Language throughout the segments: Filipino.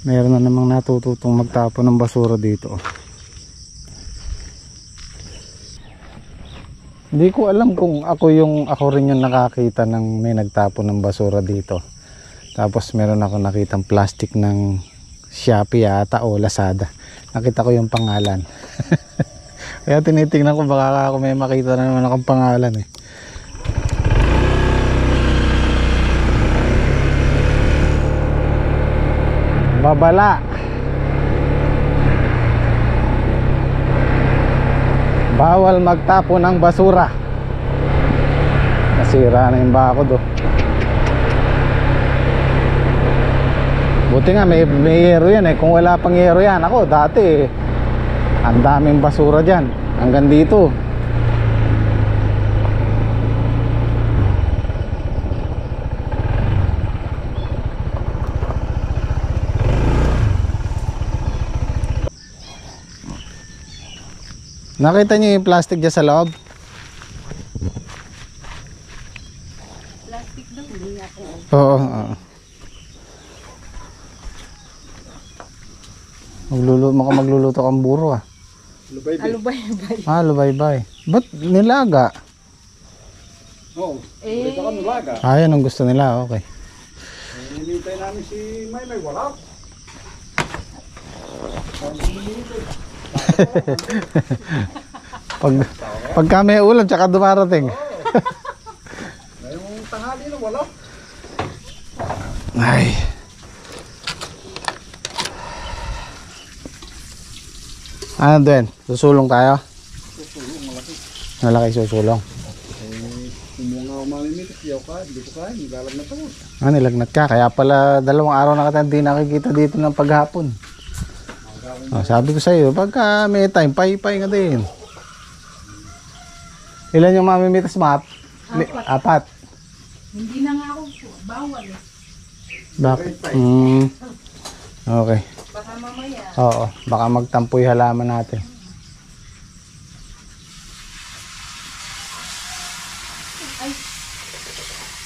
Meron na namang natututong magtapon ng basura dito. Hindi ko alam kung ako rin yung nakakita ng may nagtapon ng basura dito. Tapos meron ako nakitang plastic ng Shopee yata o Lazada. Nakita ko yung pangalan. Kaya tinitingnan ko baka ako may makita na naman akong pangalan eh. Babala. Bawal magtapon ng basura. Nasira na yung bakod oh. Buti nga may yero yan eh. Kung wala pang yero yan, ako dati ang daming basura dyan hanggang dito. Nakita niyo yung plastic dyan sa loob? Plastic daw, hindi ako. Oo. Magluluto kang buro ah. Alubay-bay. Ah, lubaybay. Ba't nilaga? Oo, ulit ako nilaga. Ah, yan ang gusto nila, okay. Hinintay namin si Maymay, wala. Pagka may ulan tsaka dumarating. Ngayong tanghali na wala. Ay. Ano din? Susulong tayo? Susulong, malaki. Malaki susulong. Kung mga mamimitis, yaw ka, hindi ko kaya, nilalagnat ako. Ah, nilagnat ka. Kaya pala 2 araw na kita hindi nakikita dito ng paghapon. Oh, sabi ko sa iyo, pagka may time, pay nga din. Ilan yung mamimitas, Map? 4. Hindi na nga ako, bawal eh. Bakit? Okay. Baka mamaya. Oo, baka magtampo yung halaman natin.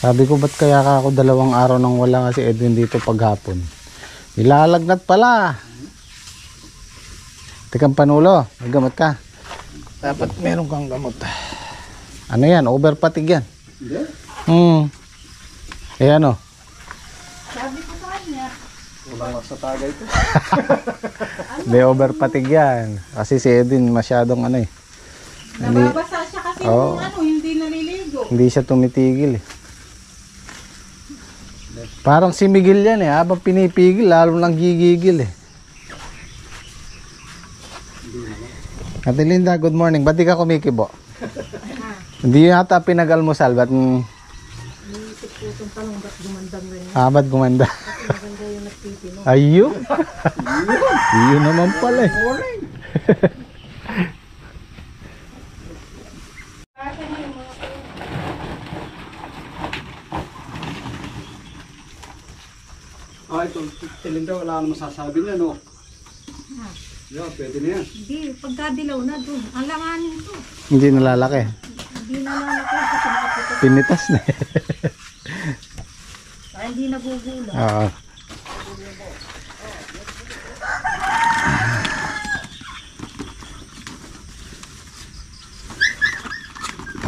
Sabi ko, ba't kaya ka ako 2 araw nang wala nga si Edwin dito paghapon? Nilalagnat pala. Tikang Panulo, may gamot ka. Dapat meron kang gamot. Ano yan? Overpatig yan. Hindi? Eh ano? Sabi ko sa kanya. Walang sa tagay ito. Hindi, overpatig yan. Kasi si Edwin masyadong ano eh. Nababasa siya kasi Oo. hindi naliligo. Hindi siya tumitigil eh. Parang si Miguel yan eh. Habang pinipigil, lalo nang gigigil eh. Ate Linda, good morning. Ba't di ka kumikibo? Hindi yata pinag-almusal. Ba't Naisip ko itong tanong, ba't gumandang ganyan? ba't gumanda? Kasi maganda yung nagpipino. Ayun. Yun naman pala eh. Ito, Linda, wala naman masasabi niya, no? Yeah, pwede na yan. Hindi, pagkadilaw na doon. Alanganin to. Hindi nalalaki. Hindi na lalaki kasi nakaputok. Pinitas na eh. Kaya hindi nagugula. Oo.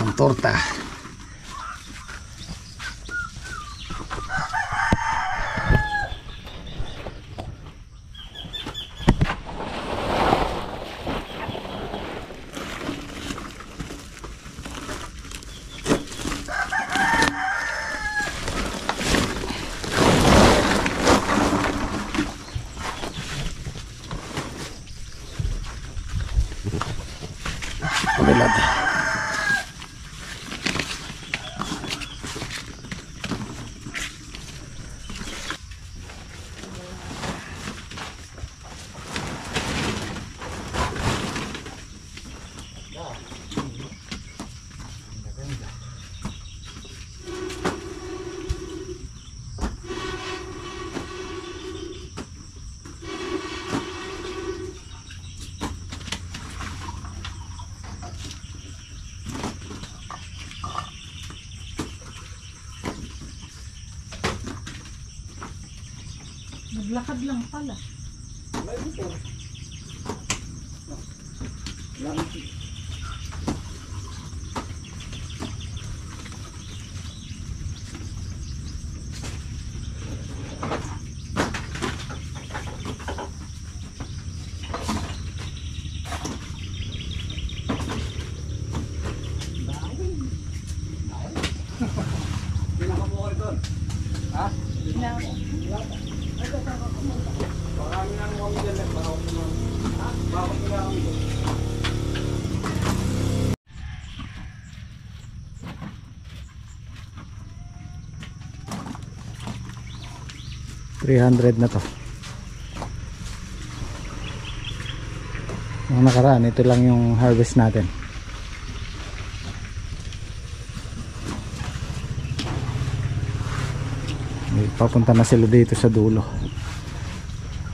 Ang torta. Kabilad. Naglakad lang pala. May motor. Wala. 300 na to. Mga nakaraan, ito lang yung harvest natin. Papunta na sila dito sa dulo.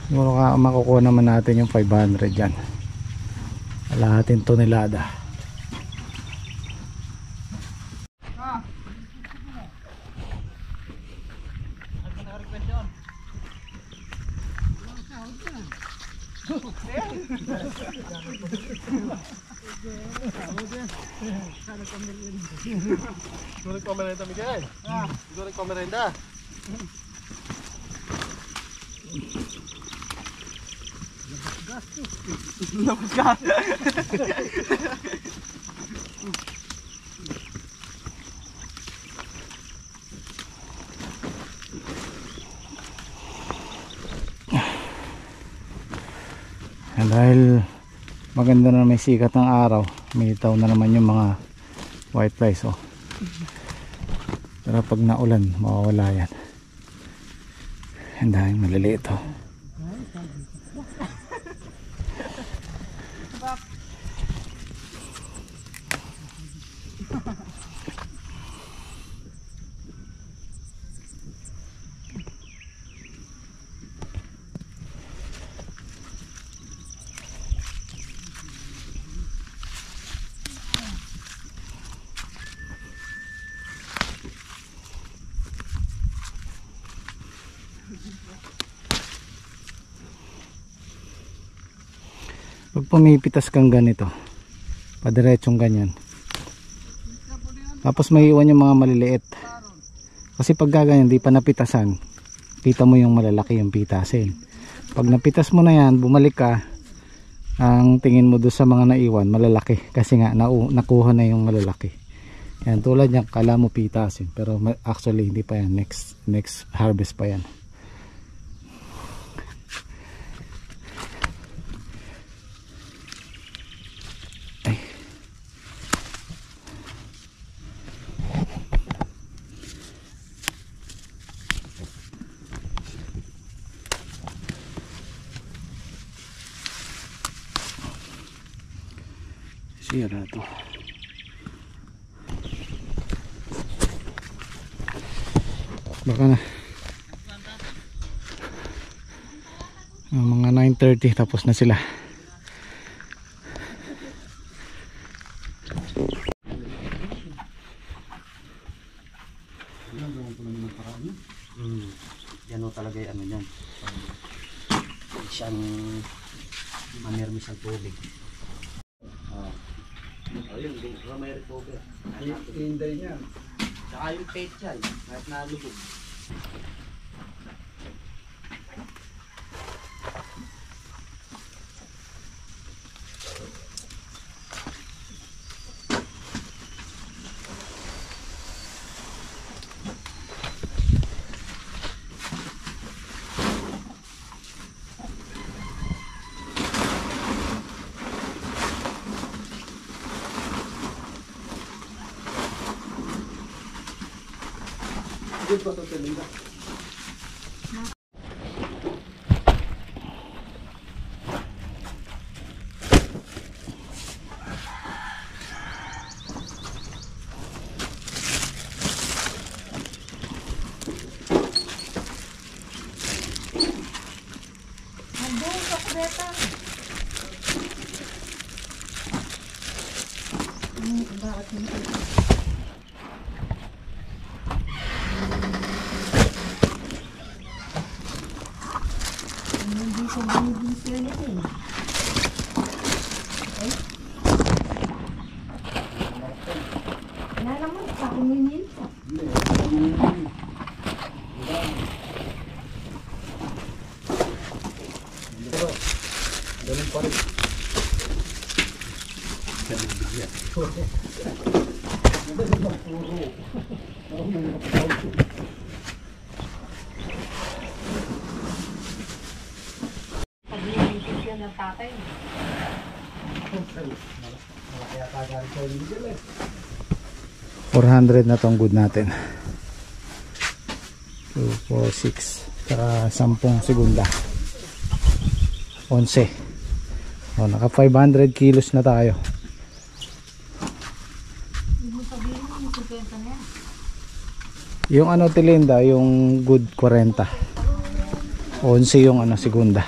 Siguro makukuha naman natin yung 500 dyan. Kalahating tonelada. Ikaw nagpamerenda, Miguel. Ikaw nagpamerenda. Labas ka. Dahil maganda na may sikat ng araw, militaw na naman yung mga white flies. Oh. Pero pag naulan, mawawala yan. Ang daming maliliit. Oh. Pag pumipitas kang ganito, padiretsong ganyan, tapos may iwan yung mga maliliit, kasi pag gaganyan di pa napitasan, kita mo yung malalaki yung pitasin. Pag napitas mo na yan, bumalik ka, ang tingin mo doon sa mga naiwan malalaki, kasi nga nakuha na yung malalaki. Yan, tulad yan, kala mo pitasin, pero actually hindi pa yan, next harvest pa yan. Sira to. Baka na mga 9:30 tapos na sila. Yan o talaga yung ano yan. Siyang manermis ang tubig. Ayun, may recover. Hinday niya. Saka yung pet yan, kahit nalubog. Good pa ito, Telinda. Nandun ka, Beta. Bakit hindi? Wala naman, sa kuminin. Ganun pa rin. Pag nilipit yan ng tatay. Malaki yata galing sa Lidl eh. 400 na tong good natin. 2, 4, 6 saka 10 segunda 11. Naka 500 kilos na tayo. Ibig sabihin mo, may 50 na yan. Yung ano Tilinda, yung good 40. 11 yung ano segunda.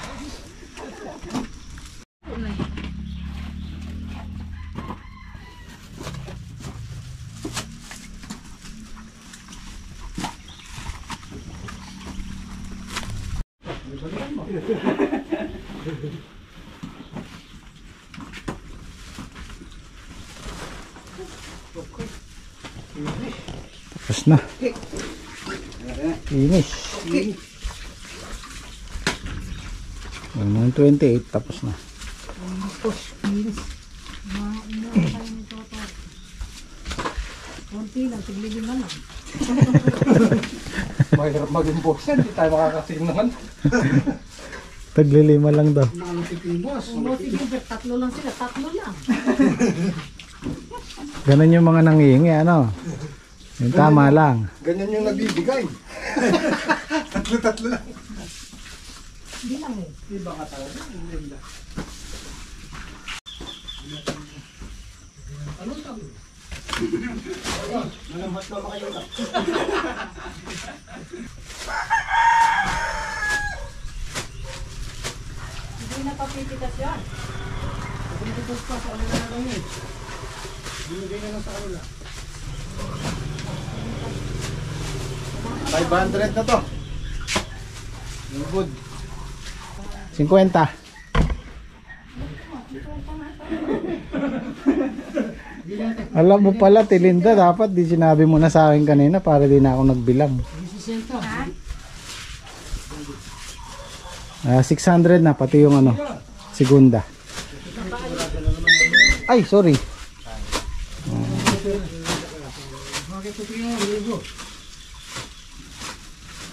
Tapos na. Finish. Yung 28 tapos na. Konti lang, tiglibin na lang. Mahirap maging boss yan, hindi tayo makakasing naman. Taglilima lang daw. Nakakasipimos. Kung sige, tatlo lang sila, tatlo lang. Ganun yung mga nangihingi, ano? Yung tama lang. Ganyan yung nagbibigay. Tatlo-tatlo lang. Hindi lang eh. Iba ka talaga. Ano sabi? Malamhat na ba kayo na? Hindi na papitikas yan. Pagkakita pa sa kanila na lang eh. Binigay na lang sa kanila. 500 na to. Yung good. 50. Alam mo pala, Tilinda, dapat di sinabi mo na sa akin kanina para di na ako nagbilang. 600 na, pati yung ano, segunda. Ay, sorry.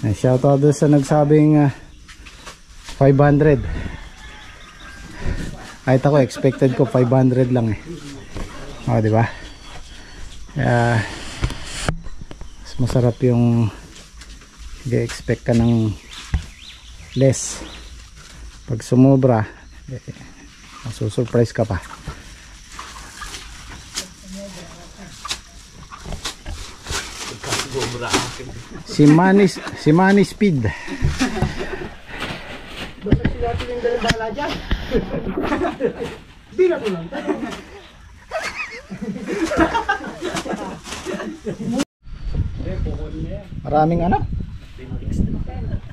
Shoutout doon sa nagsabing 500. Kahit ako expected ko 500 lang eh. O, di ba? Kaya mas masarap yung nag-expect ka ng less. Pag sumobra, masusurprise ka pa. Si Manny Speed. Basta sila yung dalang bala dyan. Bila ko lang. Maraming ano?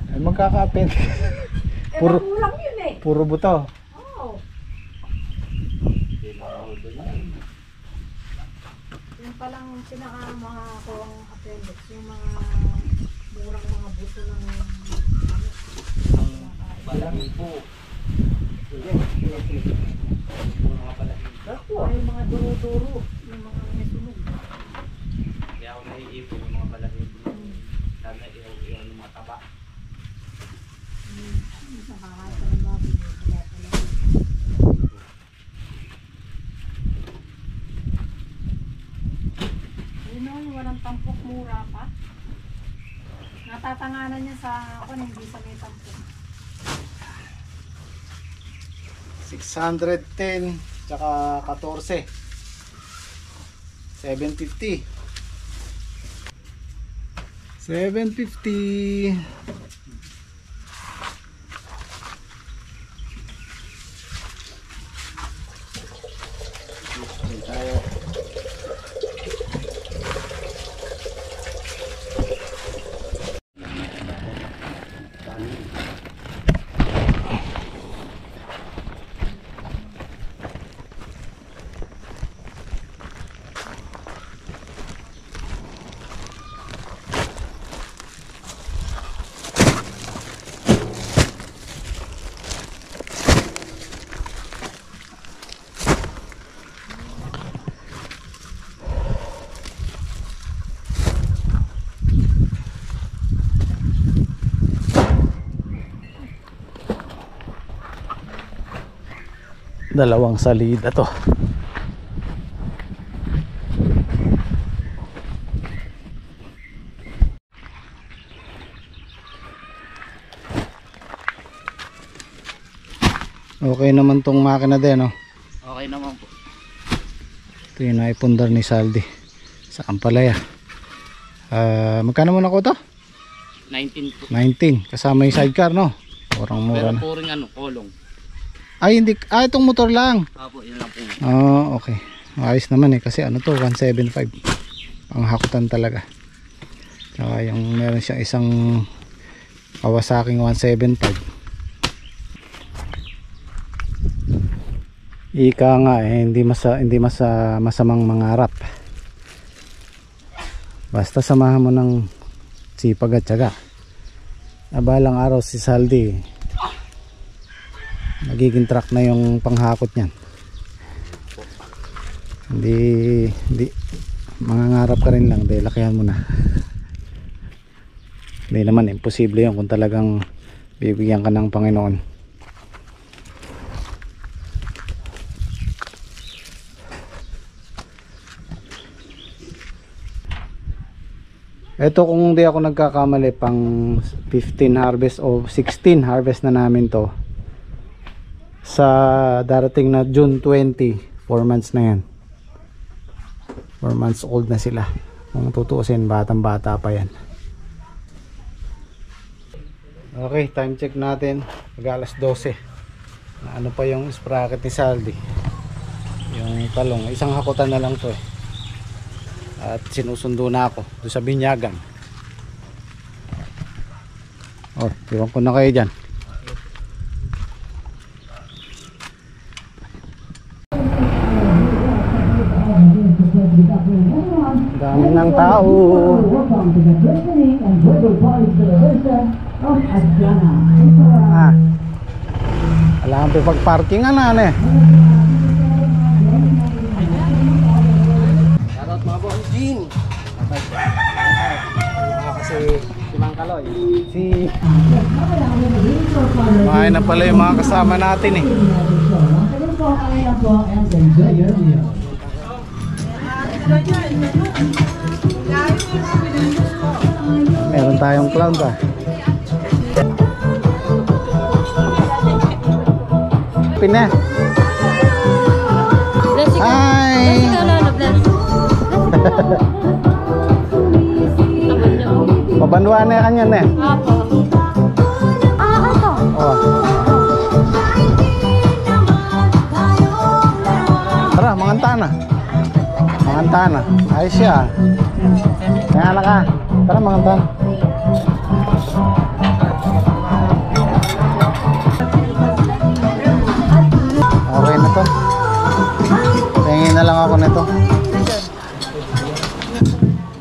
Ay, magkaka-appendix. Puro, Kulang yun eh. puro buto. Oo. Yung palang pinaka mga kuwang appendix, yung mga murang mga buto ng Balahibo. ay mga duro-duro, yung mga may sunog. Kaya ako naiipon yung mga balahibo. Lalo na ihaw ng mga taba. Nakakasa ng baboy, wala pala. Yun o, yung walang tampok, mura pa. Natatanganan niya sa ako, hindi sa may tampok. 610 tsaka 14. 750. 750. Tayo. Dalawang salida to. Okay naman tong makina din, no? Okay naman po. Ito yung naipundar ni Saldi sa Ampalaya. Magkano muna ko to? 19 po. 19. Kasama yung sidecar, no? Murang mura Pero na. po rin kolong. Ay, hindi. Itong motor lang. Apo, yun lang po. Oh, okay. Ayos naman eh. Kasi ano to, 175. Panghakutan talaga. Saka yung meron siyang isang Kawasaki 175. Ika nga eh, hindi masamang mangarap. Basta samahan mo ng sipag at tiyaga. Balang araw si Saldi, magiging truck na yung panghakot niyan. Hindi mangangarap ka rin lang, dahil lakihan mo na. Hindi naman imposible yun kung talagang bibigyan ka ng Panginoon. Ito kung hindi ako nagkakamali, pang 15 harvest o 16 harvest na namin to. Sa darating na June 20, 4 months na yan. 4 months old na sila. Kung tutuusin, batang bata pa yan. Okay, time check natin. Mag-alas 12. Ano pa yung sprocket ni Saldi? Yung talong, isang hakutan na lang to eh. At sinusundo na ako doon sa Binyagan. Oh, iwan ko na kayo dyan. Dami ng tao. Alam ko pag-parkingan na ano eh. Kasi si Mang Kaloy, kumain na pala yung mga kasama natin eh. Meron tayong clown pa. Pina. Hi. Pabanduan na kanyan eh. Apo. Ito. Oh. Tara, mangantana. Mangantana. Ayos siya. Kaya anak ka. Tara, mangantana. Okay na to. Tingin na lang ako nito.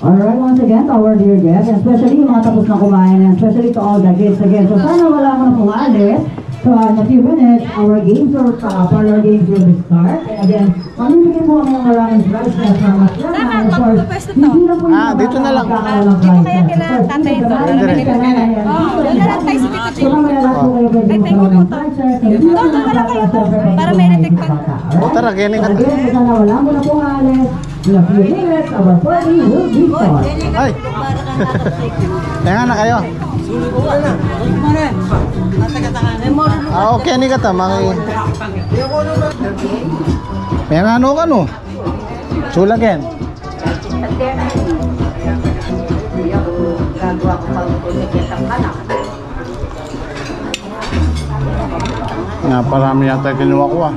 Alright, once again, to our dear guests, and especially yung mga tapos na kumain, and especially to all the kids again. So sana wala mo na pumalis. So in a few minutes, our games or parlor games will be start. And again, mamimigyan po kami ng maraming prize na sa Maslana. And of course, hindi na po yung dito na lang. Dito kaya kila tatay ito. Oo, doon na lang tayo sa dito. So mamaya lang po kayo pwede magkaroon ng prize. Doon na lang kayo para may retikpan. O tara, galing ka. Again, sana wala mo na pumalis. In a few minutes, our party will be start. Ay! Kaya na kayo. Okay ni kata mangi. Yang ano kan no? Sulagen. Nga parami yata kinuha ko ah.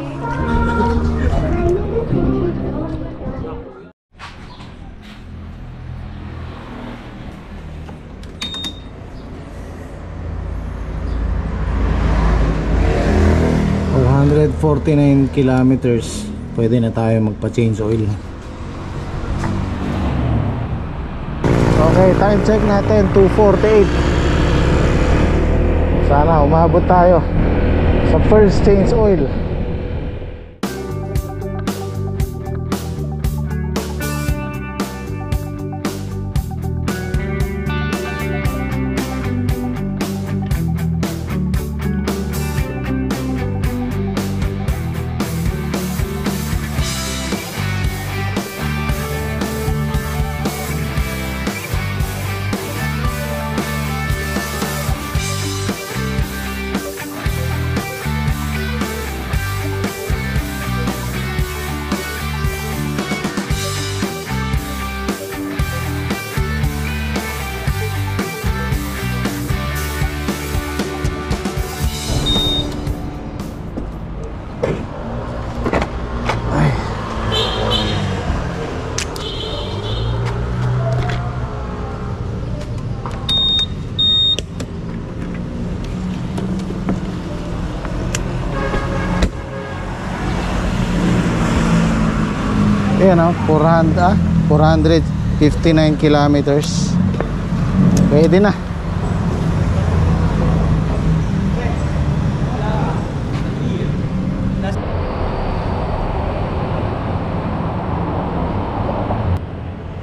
Oh, 149 kilometers. Pwede na tayo magpa-change oil. Okay, time check natin 2:48. Sana umabot tayo sa first change oil. Ayan o, 459 kilometers. Pwede na.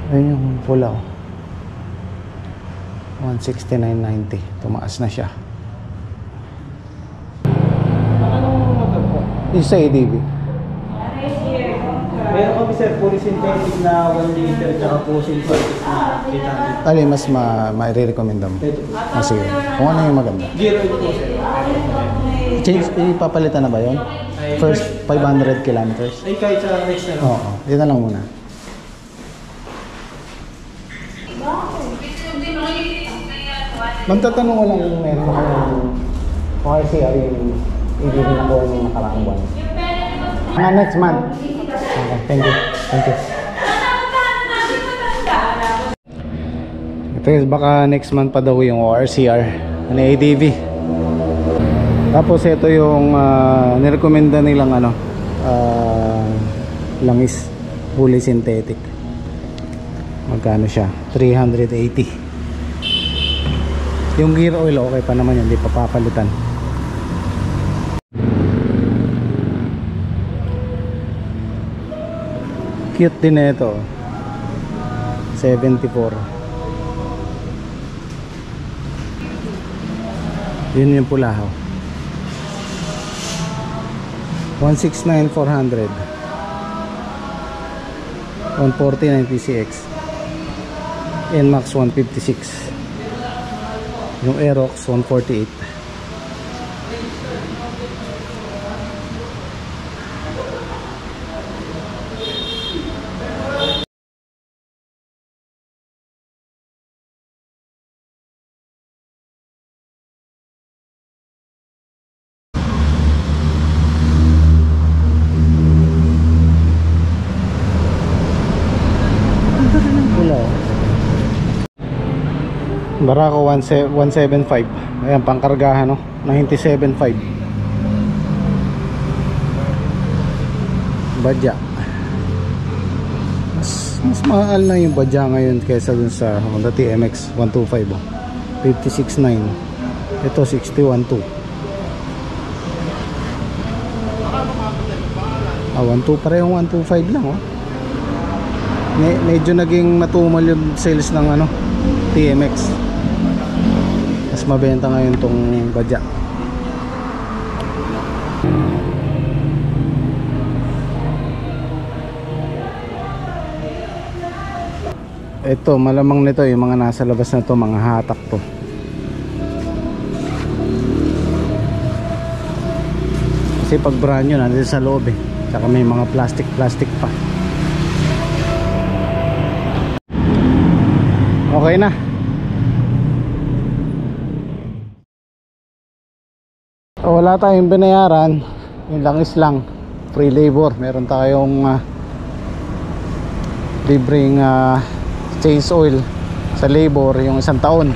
Ayun yung pula o. 169.90. Tumaas na siya. Anong motor po? Yung sa ADV. Meron kami sir, fully synthetic na 1 liter tsaka po synthetic na 800. Alin mas ma-recommenda mo? Ito po. Sige. Kung ano yung maganda. Gear oil po sir. Change, ipapalitan na ba yun? First 500 kilometers? Ay kahit sa next na lang. Oo, yun na lang muna. Magtatanong ko lang kung meron kung RCR yung ibigin ako ng nakaraang buwan. Next month. Okay, thank you. Thank you. Ito is baka next month pa daw yung ORCR na ADV. Tapos ito yung nirekomenda nilang langis, fully synthetic. Magkano siya? 380. Yung gear oil okay pa naman yun, hindi pa papalitan. Cute din ito. 74. Yun yung pula ho. 169,400. 149 PCX. NMAX 156. Yung Aerox 148. Barako 175. Ayan, pangkargahan no. 97.5. Badya. Mas mahal na yung Badya ngayon kaysa dun sa Honda TMX 125 oh. 56.9. Ito 61.2. 1.2 parehong 125 lang oh. Medyo naging matumal yung sales ng TMX. Mas mabenta ngayon tong Badya. Ito malamang nito yung mga nasa labas na to, mga hatak to. Kasi pag brand new nandito sa loob eh. Saka may mga plastic pa. Okay na. Wala tayong binayaran. Yung langis lang. Free labor. Meron tayong libreng change oil sa labor yung 1 taon.